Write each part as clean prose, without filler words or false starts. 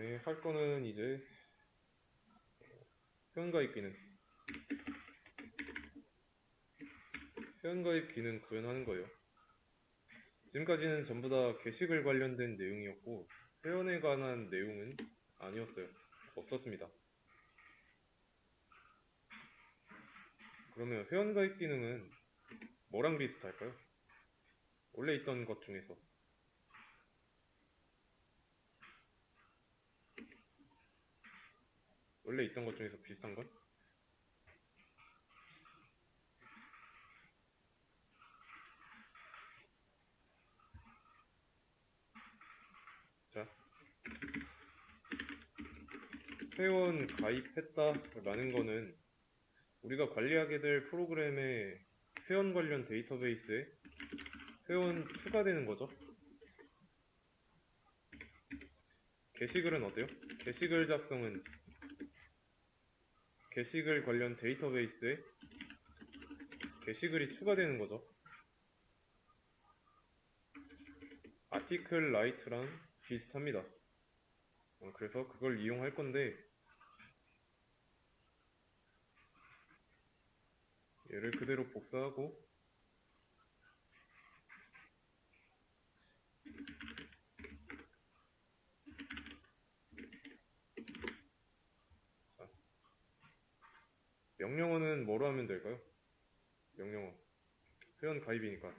다음에 할 거는 이제 회원가입 기능. 회원가입 기능 구현하는 거예요. 지금까지는 전부 다 게시글 관련된 내용이었고 회원에 관한 내용은 아니었어요. 없었습니다. 그러면 회원가입 기능은 뭐랑 비슷할까요? 원래 있던 것 중에서 비슷한 것? 자, 회원 가입했다라는 거는 우리가 관리하게 될 프로그램의 회원 관련 데이터베이스에 회원 추가되는 거죠. 게시글은 어때요? 게시글 작성은 게시글 관련 데이터베이스에 게시글이 추가되는 거죠. 아티클 라이트랑 비슷합니다. 그래서 그걸 이용할 건데 얘를 그대로 복사하고 자, 명령어는 뭐로 하면 될까요? 명령어 회원 가입이니까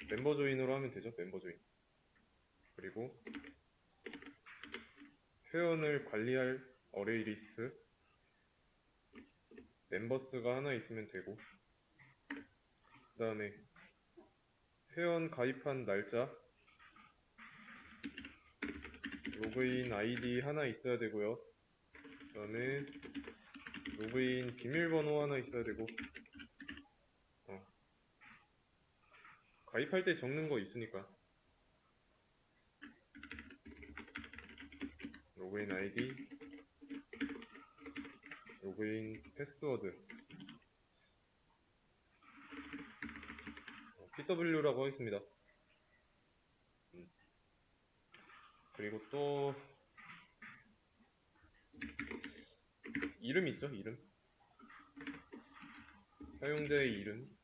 멤버 조인으로 하면 되죠. 멤버 조인. 그리고 회원을 관리할 어레이 리스트 멤버스가 하나 있으면 되고 그 다음에 회원 가입한 날짜 로그인 아이디 하나 있어야 되고요. 그 다음에 로그인 비밀번호 하나 있어야 되고 가입할 때 적는 거 있으니까 로그인 아이디 로그인 패스워드 PW라고 하겠습니다. 그리고 또 이름 있죠? 이름 사용자의 이름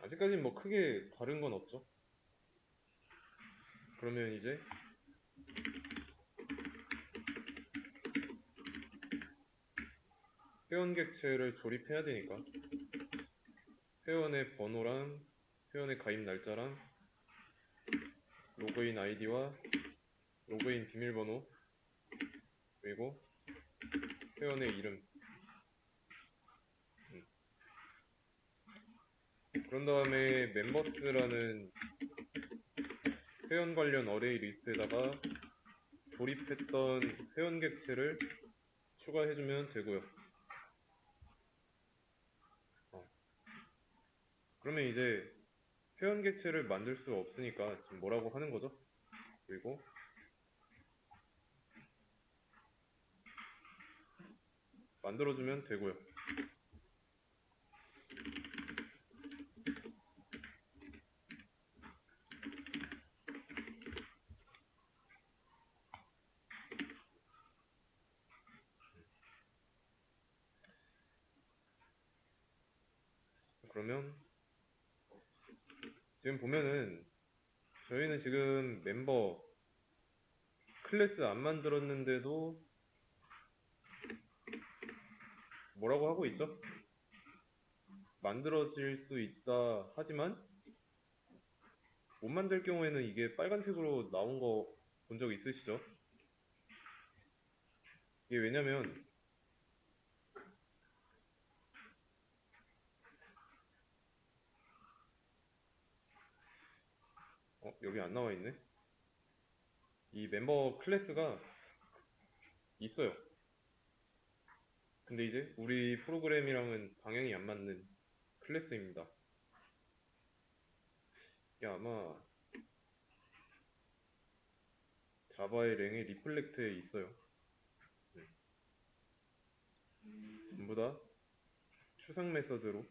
아직까지는 뭐 크게 다른 건 없죠. 그러면 이제 회원 객체를 조립해야 되니까 회원의 번호랑 회원의 가입 날짜랑 로그인 아이디와 로그인 비밀번호 그리고 회원의 이름 그런 다음에 멤버스라는 회원 관련 어레이 리스트에다가 조립했던 회원 객체를 추가해주면 되고요. 그러면 이제 회원 객체를 만들 수 없으니까 지금 뭐라고 하는 거죠? 그리고 만들어주면 되고요. 그러면 지금 보면은 저희는 지금 멤버 클래스 안 만들었는데도 뭐라고 하고 있죠? 만들어질 수 있다 하지만 못 만들 경우에는 이게 빨간색으로 나온 거 본 적 있으시죠? 이게 왜냐면 여기 안 나와 있네. 이 멤버 클래스가 있어요. 근데 이제 우리 프로그램이랑은 방향이 안 맞는 클래스입니다. 이게 아마 자바의 랭의 리플렉트에 있어요. 전부 다 추상 메서드로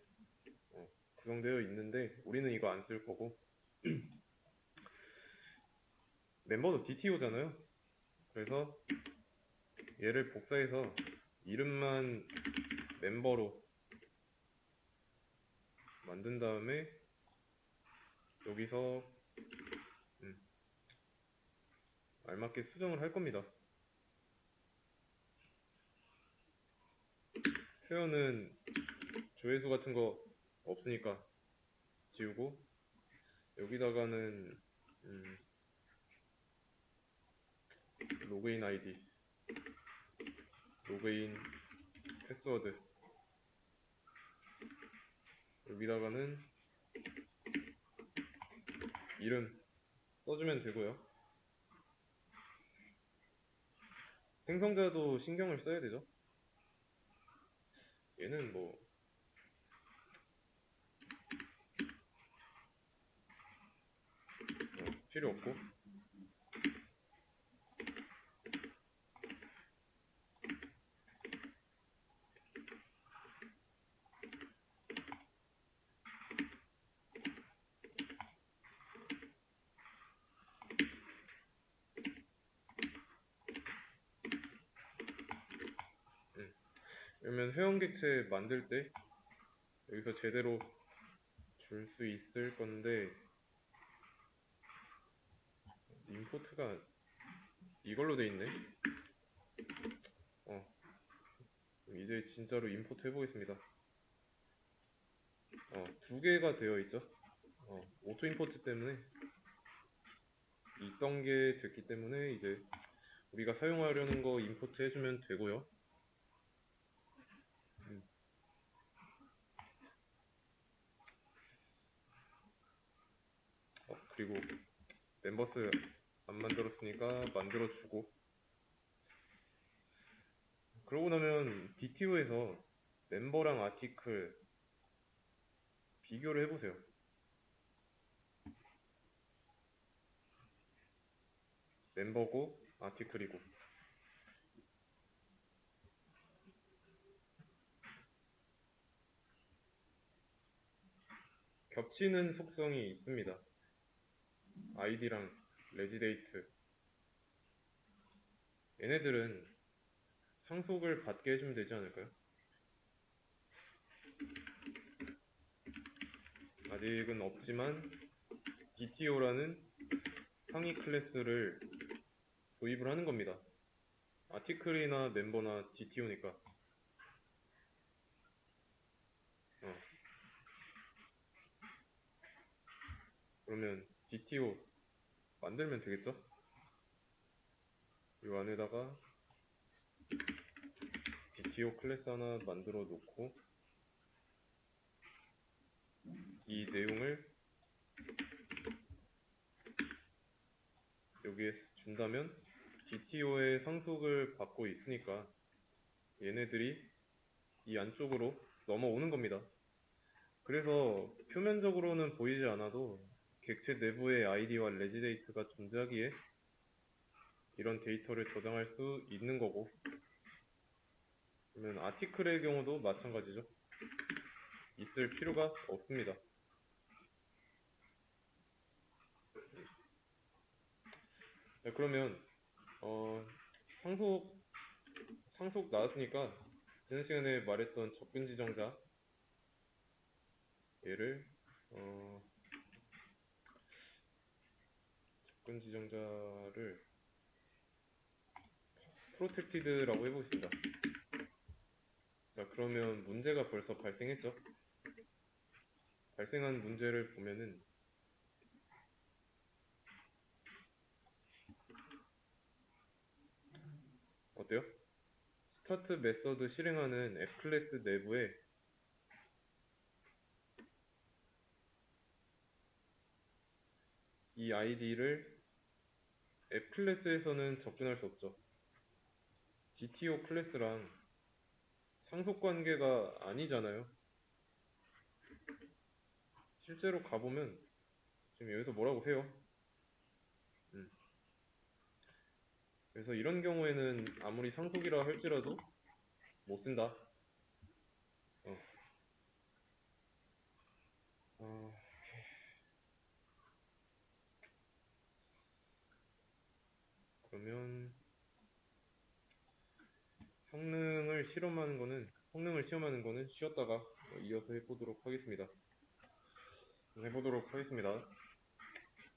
구성되어 있는데 우리는 이거 안 쓸 거고 멤버도 DTO잖아요. 그래서 얘를 복사해서 이름만 멤버로 만든 다음에 여기서 알맞게 수정을 할 겁니다. 표현은 조회수 같은 거 없으니까 지우고 여기다가는 로그인 아이디, 로그인 패스워드, 여기다가는 이름 써주면 되고요. 생성자도 신경을 써야 되죠. 얘는 뭐 필요 없고 그러면 회원객체 만들 때 여기서 제대로 줄 수 있을 건데 임포트가 이걸로 돼 있네. 이제 진짜로 임포트 해보겠습니다. 두 개가 되어 있죠. 오토 임포트 때문에 있던 게 됐기 때문에 이제 우리가 사용하려는 거 임포트 해주면 되고요. 그리고 멤버스 안 만들었으니까 만들어주고 그러고 나면 DTO에서 멤버랑 아티클 비교를 해보세요. 멤버고 아티클이고 겹치는 속성이 있습니다. 아이디랑 레지데이트 얘네들은 상속을 받게 해주면 되지 않을까요? 아직은 없지만 DTO라는 상위 클래스를 도입을 하는 겁니다. 아티클이나 멤버나 DTO니까 그러면 DTO 만들면 되겠죠? 이 안에다가 DTO 클래스 하나 만들어 놓고 이 내용을 여기에 준다면 DTO의 상속을 받고 있으니까 얘네들이 이 안쪽으로 넘어오는 겁니다. 그래서 표면적으로는 보이지 않아도 객체 내부의 아이디와 레지데이트가 존재하기에 이런 데이터를 저장할 수 있는 거고 그러면 아티클의 경우도 마찬가지죠. 있을 필요가 없습니다. 네, 그러면 상속 나왔으니까 지난 시간에 말했던 접근 지정자 얘를 접근 지정자를 protected라고 해보겠습니다. 자, 그러면 문제가 벌써 발생했죠? 발생한 문제를 보면은 어때요? 스타트 메서드 실행하는 앱 클래스 내부에 이 아이디를 앱 클래스에서는 접근할 수 없죠. DTO 클래스랑 상속 관계가 아니잖아요. 실제로 가보면 지금 여기서 뭐라고 해요? 그래서 이런 경우에는 아무리 상속이라 할지라도 못 쓴다. 그러면 성능을 시험하는 거는 쉬었다가 이어서 해보도록 하겠습니다.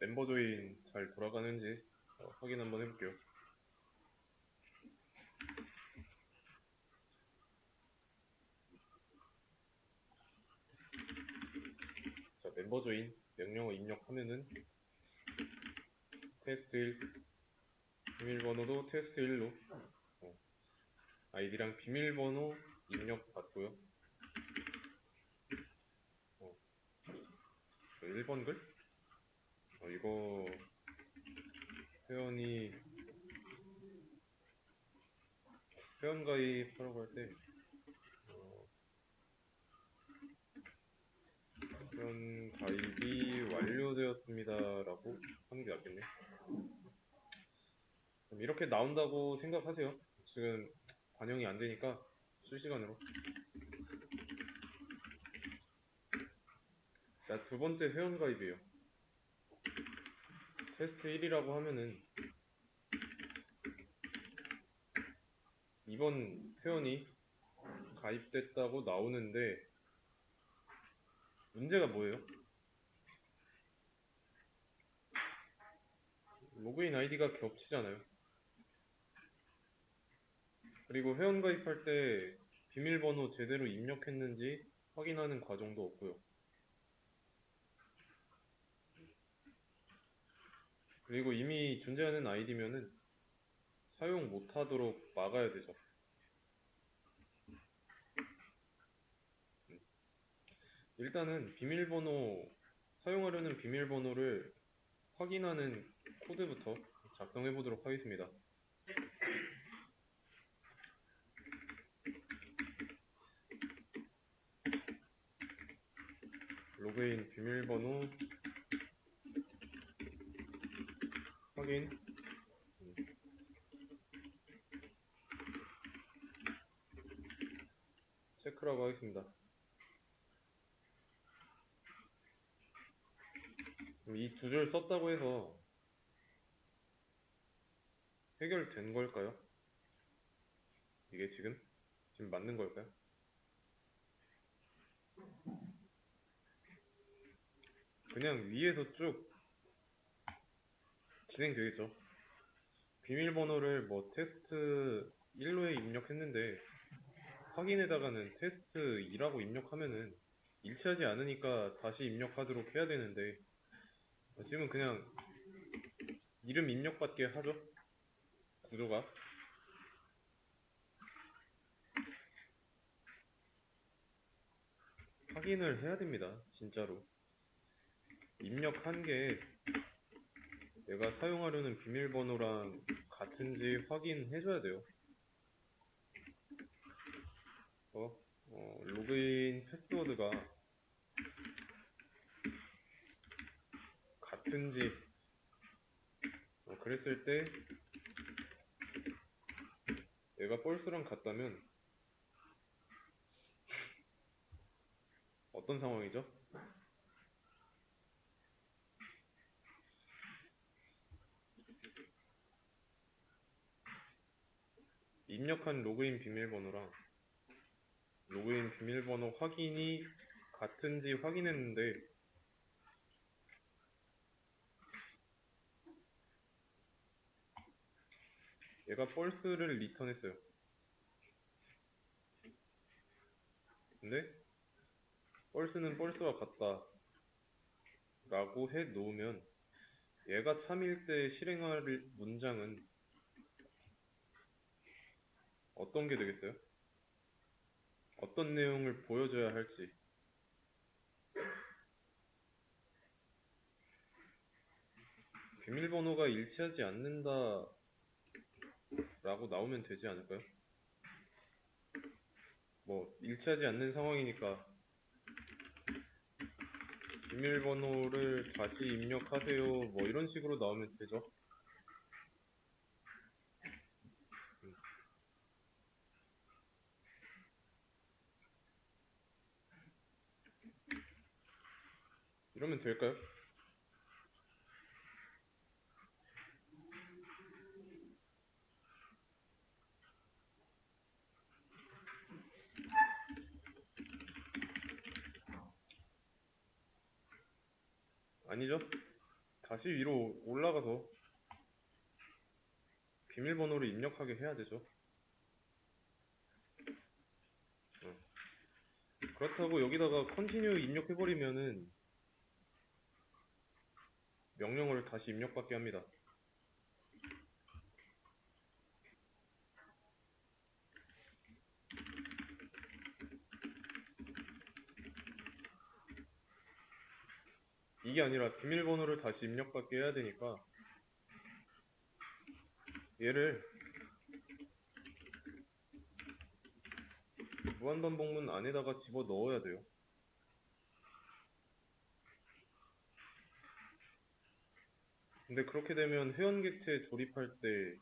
멤버 조인 잘 돌아가는지 확인 한번 해볼게요. 자, 멤버 조인 명령어 입력하면은 테스트 1, 비밀번호도 테스트 1로 아이디랑 비밀번호 입력 받고요. 1번 글? 이거 회원 가입하라고 할 때 회원 가입이 완료되었습니다 라고 하는 게 낫겠네. 그럼 이렇게 나온다고 생각하세요. 지금 반영이 안 되니까 실시간으로. 자, 두 번째 회원 가입이에요. 테스트 1이라고 하면은 이번 회원이 가입됐다고 나오는데 문제가 뭐예요? 로그인 아이디가 겹치잖아요. 그리고 회원 가입할 때 비밀번호 제대로 입력했는지 확인하는 과정도 없고요. 그리고 이미 존재하는 아이디면은 사용 못하도록 막아야 되죠. 일단은 사용하려는 비밀번호를 확인하는 코드부터 작성해 보도록 하겠습니다. 로그인 비밀번호 확인. 체크라고 하겠습니다. 이 두 줄 썼다고 해서 해결된 걸까요? 이게 지금 맞는 걸까요? 그냥 위에서 쭉 진행되겠죠. 비밀번호를 뭐 테스트 1로에 입력했는데 확인에다가는 테스트 2라고 입력하면은 일치하지 않으니까 다시 입력하도록 해야 되는데 지금은 그냥 이름 입력받게 하죠. 구조가. 확인을 해야 됩니다. 진짜로. 입력한 게 내가 사용하려는 비밀번호랑 같은지 확인해줘야 돼요. 그래서 로그인 패스워드가 같은지 그랬을 때 얘가 펄스랑 같다면 어떤 상황이죠? 입력한 로그인 비밀번호랑 로그인 비밀번호 확인이 같은지 확인했는데 얘가 펄스를 리턴했어요. 근데 펄스는 펄스와 같다 라고 해 놓으면 얘가 참일 때 실행할 문장은 어떤 게 되겠어요? 어떤 내용을 보여줘야 할지. 비밀번호가 일치하지 않는다 라고 나오면 되지 않을까요? 뭐 일치하지 않는 상황이니까 비밀번호를 다시 입력하세요 뭐 이런 식으로 나오면 되죠. 이러면 될까요? 아니죠? 다시 위로 올라가서 비밀번호를 입력하게 해야 되죠. 그렇다고 여기다가 컨티뉴 입력해버리면은 명령어를 다시 입력받게 합니다. 이게 아니라 비밀번호를 다시 입력받게 해야 되니까 얘를 무한반복문 안에다가 집어 넣어야 돼요. 근데 그렇게 되면 회원객체 조립할 때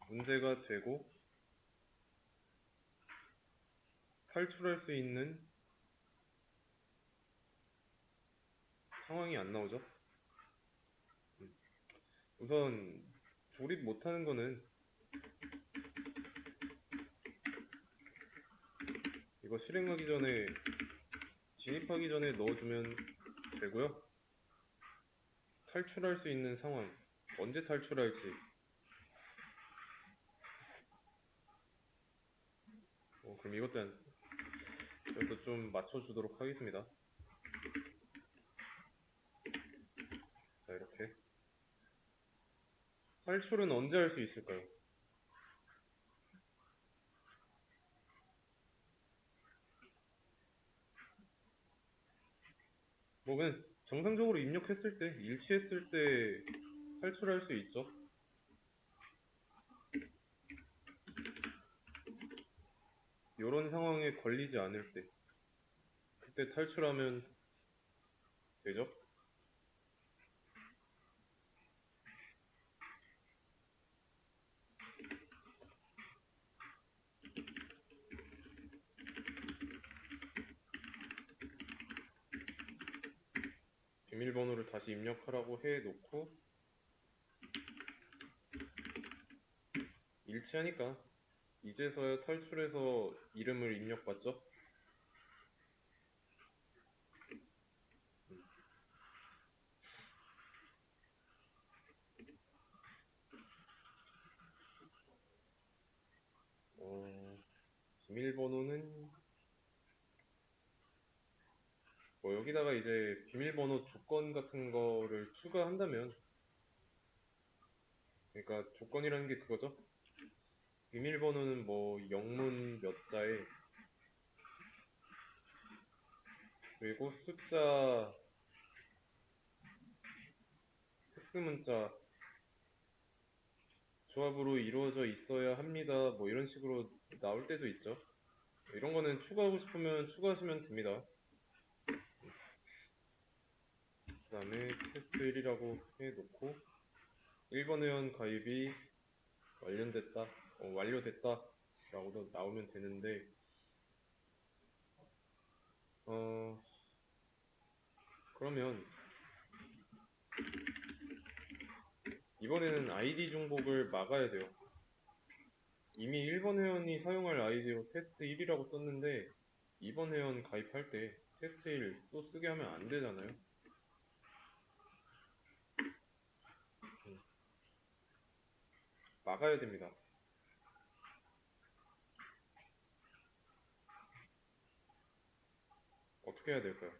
문제가 되고 탈출할 수 있는 상황이 안 나오죠. 우선 조립 못하는 거는 이거 실행하기 전에 진입하기 전에 넣어주면 되고요. 탈출할 수 있는 상황, 언제 탈출할지 그럼 이것도 좀 맞춰주도록 하겠습니다. 자, 이렇게 탈출은 언제 할 수 있을까요? 뭐 그냥 정상적으로 입력했을 때, 일치했을 때 탈출할 수 있죠. 이런 상황에 걸리지 않을 때 그때 탈출하면 되죠. 비밀번호를 다시 입력하라고 해놓고 일치하니까 이제서야 탈출해서 이름을 입력받죠. 비밀번호는 뭐 여기다가 이제 비밀번호 조건 같은 거를 추가한다면, 그러니까 조건이라는 게 그거죠. 비밀번호는 뭐 영문 몇 자에 그리고 숫자, 특수문자 조합으로 이루어져 있어야 합니다. 뭐 이런 식으로 나올 때도 있죠. 이런 거는 추가하고 싶으면 추가하시면 됩니다. 그 다음에 테스트 1이라고 해놓고 1번 회원 가입이 완료됐다 라고도 나오면 되는데 그러면 이번에는 아이디 중복을 막아야 돼요. 이미 1번 회원이 사용할 아이디로 테스트 1이라고 썼는데 2번 회원 가입할 때 테스트 1 또 쓰게 하면 안 되잖아요. 막아야 됩니다. 어떻게 해야 될까요?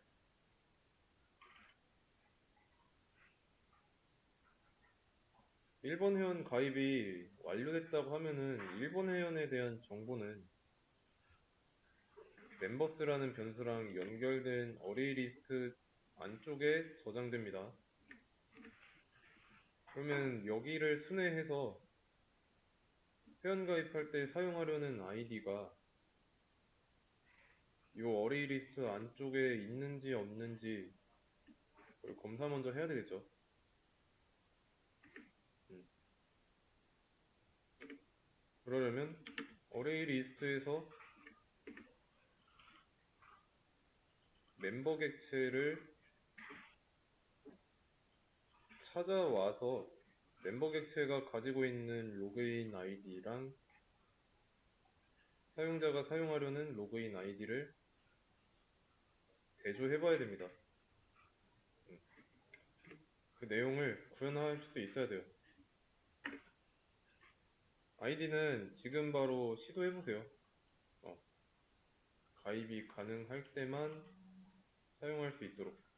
1번 회원 가입이 완료됐다고 하면은 1번 회원에 대한 정보는 멤버스라는 변수랑 연결된 어레이 리스트 안쪽에 저장됩니다. 그러면 여기를 순회해서 회원 가입할 때 사용하려는 아이디가 이 어레이 리스트 안쪽에 있는지 없는지 검사 먼저 해야 되겠죠. 그러려면 어레이 리스트에서 멤버 객체를 찾아와서 멤버 객체가 가지고 있는 로그인 아이디랑 사용자가 사용하려는 로그인 아이디를 대조해 봐야 됩니다. 그 내용을 구현할 수도 있어야 돼요. 아이디는 지금 바로 시도해보세요. 가입이 가능할 때만 사용할 수 있도록.